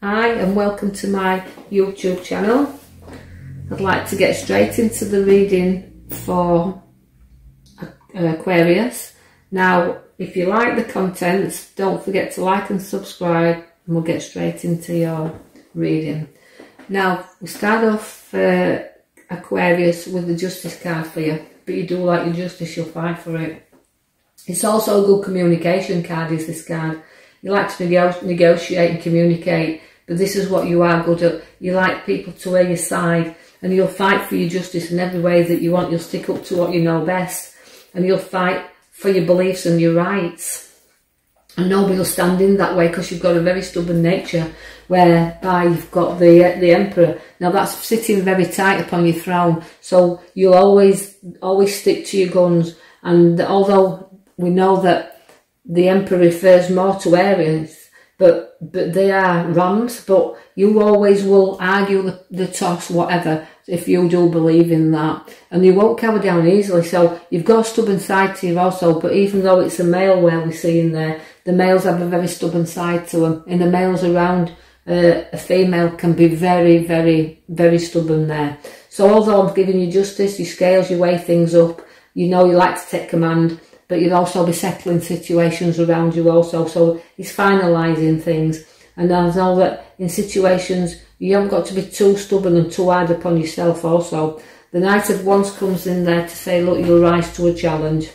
Hi and welcome to my YouTube channel. I'd like to get straight into the reading for Aquarius. Now, if you like the contents, don't forget to like and subscribe, and we'll get straight into your reading. Now, we'll start off Aquarius with the Justice card for you, but you do like your justice, you'll fight for it. It's also a good communication card, is this card. You like to negotiate and communicate, but this is what you are good at. You like people to wear your side, and you'll fight for your justice in every way that you want. You'll stick up to what you know best, and you'll fight for your beliefs and your rights. And nobody will stand in that way, because you've got a very stubborn nature, whereby you've got the Emperor. Now that's sitting very tight upon your throne, so you'll always stick to your guns. And although we know that the Emperor refers more to Aries, but they are rams, but you always will argue the toss, whatever, if you do believe in that. And you won't cower down easily, so you've got a stubborn side to you also. But even though it's a male where we see in there, the males have a very stubborn side to them. And the males around a female can be very, very, very stubborn there. So although I'm giving you justice, your scales, you weigh things up, you know you like to take command, but you'll also be settling situations around you also. So he's finalising things. And I know that in situations, you haven't got to be too stubborn and too hard upon yourself also. The Knight of Wands comes in there to say, look, you'll rise to a challenge.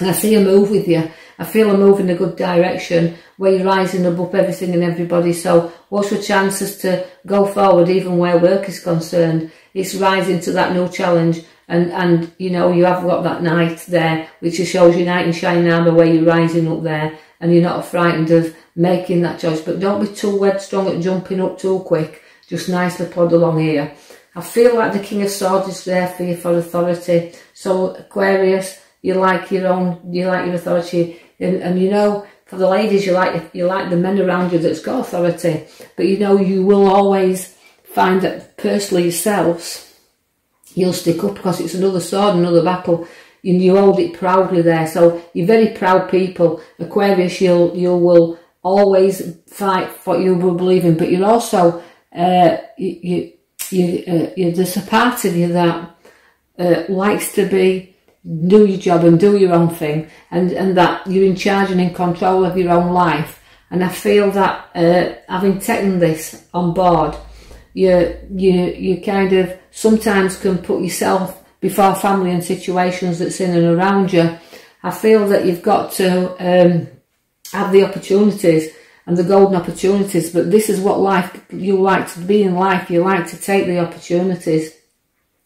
And I see a move with you. I feel a move in a good direction, where you're rising above everything and everybody. So what's your chances to go forward, even where work is concerned? It's rising to that new challenge. And you know, you have got that knight there, which shows your knight in shining armour, where you're rising up there, and you're not frightened of making that choice. But don't be too headstrong at jumping up too quick. Just nicely plod along here. I feel like the King of Swords is there for you for authority. So Aquarius, you like your authority, and you know, for the ladies, you like the men around you that's got authority. But you know, you will always find that personally yourselves, you'll stick up, because it's another sword, another battle, and you hold it proudly there. So you're very proud people. Aquarius, you will always fight for what you will believe in, but you're also there's a part of you that likes to do your job and do your own thing, and that you're in charge and in control of your own life. And I feel that having taken this on board, you kind of sometimes can put yourself before family and situations that's in and around you. I feel that you've got to have the opportunities and the golden opportunities, but this is what life, you like to be in life. You like to take the opportunities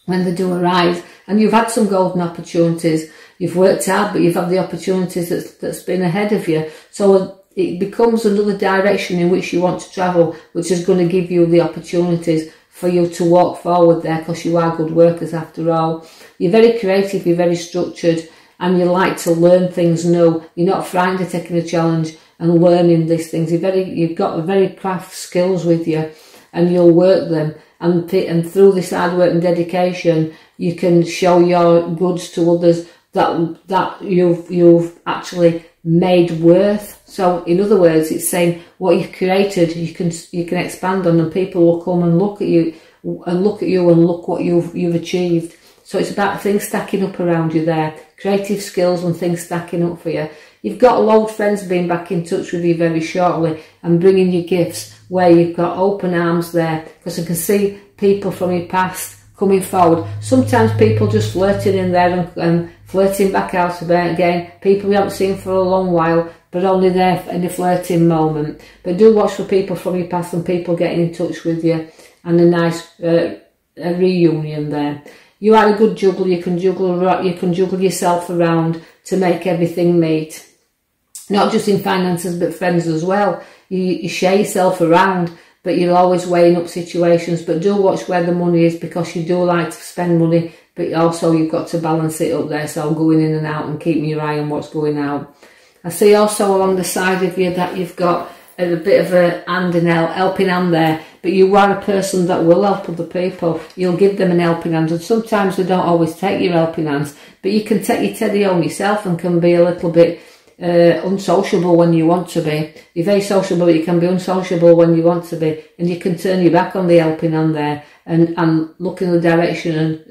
when they do arise, and you've had some golden opportunities. You've worked hard, but you've had the opportunities that's been ahead of you. So it becomes another direction in which you want to travel, which is going to give you the opportunities for you to walk forward there, because you are good workers after all. You're very creative, you're very structured, and you like to learn things new. You're not frightened of taking a challenge and learning these things. You've got very craft skills with you, and you'll work them. And through this hard work and dedication, you can show your goods to others that you've actually made worth. So in other words, it's saying what you've created, you can expand on, and people will come and look at you and look what you've achieved. So it's about things stacking up around you there, creative skills and things stacking up for you. You've got old friends being back in touch with you very shortly and bringing you gifts, where you've got open arms there, because I can see people from your past coming forward. Sometimes people just flirting in there and flirting back out again. People we haven't seen for a long while, but only there in a flirting moment. But do watch for people from your past and people getting in touch with you, and a nice a reunion there. You are a good juggler. You can juggle yourself around to make everything meet. Not just in finances, but friends as well. You share yourself around, but you're always weighing up situations. But do watch where the money is, because you do like to spend money, but also you've got to balance it up there. So going in and out and keeping your eye on what's going out. I see also along the side of you that you've got a bit of a hand and helping hand there, but you are a person that will help other people. You'll give them an helping hand, and sometimes they don't always take your helping hands, but you can take your teddy home yourself and can be a little bit unsociable when you want to be. You're very sociable, but you can be unsociable when you want to be, and you can turn your back on the helping hand there and look in the direction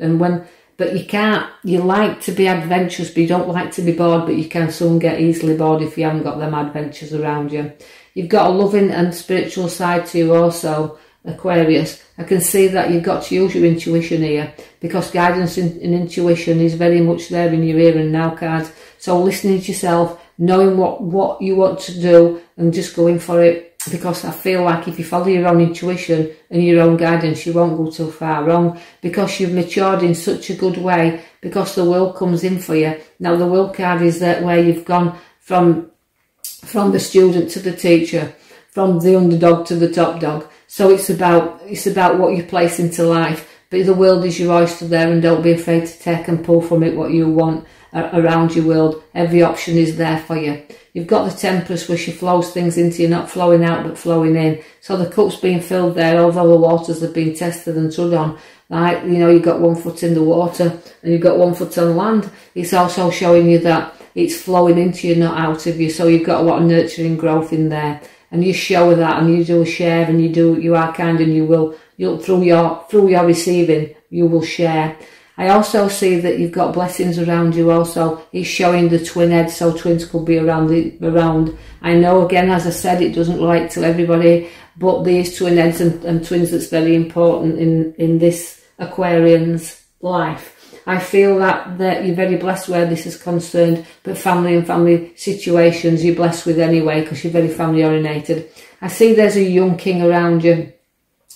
but you can't. You like to be adventurous, but you don't like to be bored, but you can soon get easily bored if you haven't got them adventures around you. You've got a loving and spiritual side to you also, Aquarius. I can see that you've got to use your intuition here, because guidance and intuition is very much there in your here and now cards. So listening to yourself, knowing what you want to do and just going for it, because I feel like if you follow your own intuition and your own guidance, you won't go too far wrong, because you've matured in such a good way, because the will comes in for you. Now the will card is that where you've gone from the student to the teacher, from the underdog to the top dog. So it's about what you place into life, but the world is your oyster there, and don't be afraid to take and pull from it what you want around your world. Every option is there for you. You've got the Temperance, where she flows things into you, not flowing out but flowing in. So the cup's being filled there, although the waters have been tested and trod on. Like, you know, you've got 1 foot in the water and you've got 1 foot on land. It's also showing you that it's flowing into you, not out of you. So you've got a lot of nurturing growth in there, and you show that, and you do a share, and you are kind, and you'll through your receiving, you will share. I also see that you've got blessings around you also. It's showing the twin heads, so twins could be around. I know, again, as I said, it doesn't relate to everybody, but these twin heads and twins, that's very important in this Aquarian's life. I feel that you're very blessed where this is concerned, but family and family situations you're blessed with anyway, because you're very family orientated. I see there's a young king around you,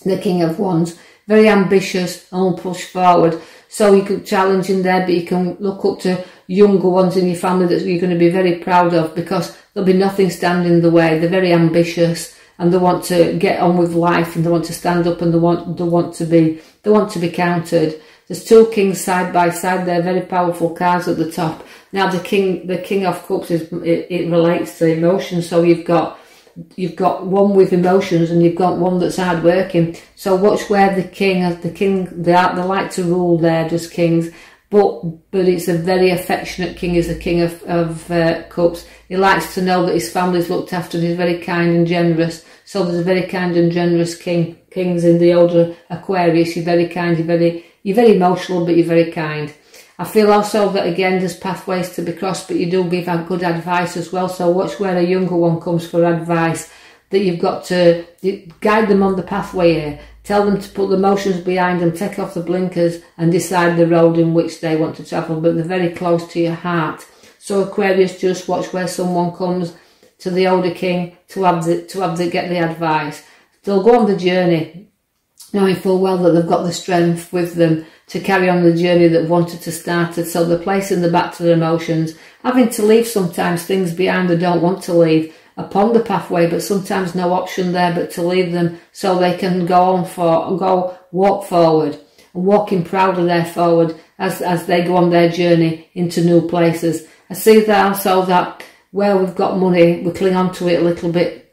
the King of Wands, very ambitious and will push forward. So you can challenge in there, but you can look up to younger ones in your family that you're going to be very proud of, because there'll be nothing standing in the way. They're very ambitious, and they want to get on with life, and they want to stand up, and they want to be counted. There's 2 kings side by side. They're very powerful cards at the top. Now the King of Cups it relates to emotions. So you've got one with emotions, and you've got one that's hard working. So watch where the king they like to rule there, just kings, but it's a very affectionate king. Is the King of Cups. He likes to know that his family's looked after, and he's very kind and generous. So there's a very kind and generous kings in the older Aquarius. You're very kind, you're very emotional, but you're very kind. I feel also that, again, there's pathways to be crossed, but you do give out good advice as well. So watch where a younger one comes for advice, that you've got to guide them on the pathway here. Tell them to put the emotions behind them, take off the blinkers, and decide the road in which they want to travel, but they're very close to your heart. So Aquarius, just watch where someone comes to the older king to get the advice. They'll go on the journey, knowing full well that they've got the strength with them to carry on the journey that wanted to start it. So they're placing the back to their emotions, having to leave sometimes things behind they don't want to leave upon the pathway, but sometimes no option there but to leave them, so they can walk forward, and walking proud of their forward as they go on their journey into new places. I see that also, that where we've got money, we cling on to it a little bit.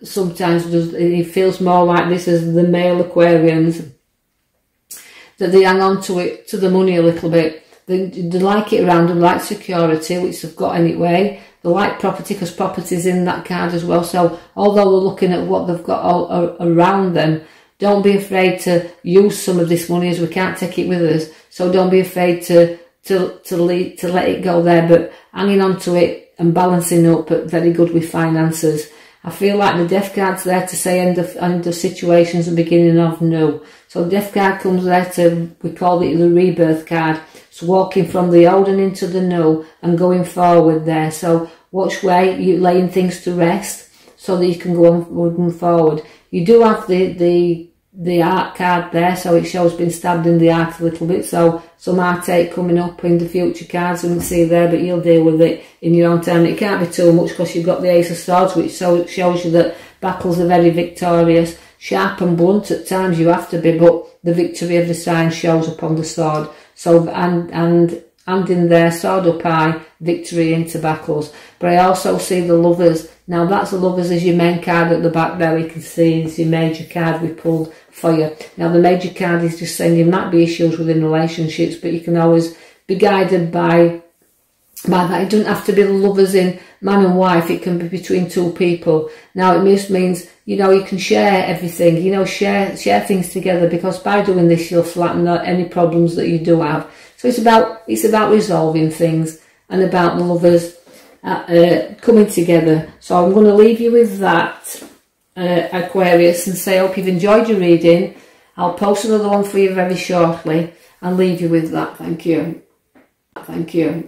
Sometimes it feels more like this as the male Aquarians, that they hang on to it, to the money a little bit. They like it around them, like security, which they've got anyway. They like property, because property's in that card as well. So although we're looking at what they've got all around them, don't be afraid to use some of this money, as we can't take it with us. So don't be afraid to let it go there, but hanging on to it and balancing up, but very good with finances. I feel like the Death card's there to say end of situations and beginning of new. So the Death card comes there we call it the rebirth card. It's walking from the old and into the new and going forward there. So watch where you're laying things to rest, so that you can go on forward. You do have the art card there, so it shows being stabbed in the heart a little bit. So some heartache coming up in the future cards, we can see there, but you'll deal with it in your own time. It can't be too much, because you've got the Ace of Swords, which shows you that battles are very victorious. Sharp and blunt at times you have to be, but the victory of the sign shows upon the sword. So and in there, sword up high, victory into battles. But I also see the Lovers. Now that's the Lovers as your main card at the back there. You can see it's your major card we pulled for you. Now the major card is just saying there might be issues within relationships, but you can always be guided by that. It doesn't have to be the Lovers in man and wife, it can be between two people. Now it just means, you know, you can share everything, you know, share things together, because by doing this you'll flatten out any problems that you do have. So it's about resolving things and about the lovers coming together. So I'm going to leave you with that, Aquarius, and say I hope you've enjoyed your reading. I'll post another one for you very shortly and leave you with that. Thank you. Thank you.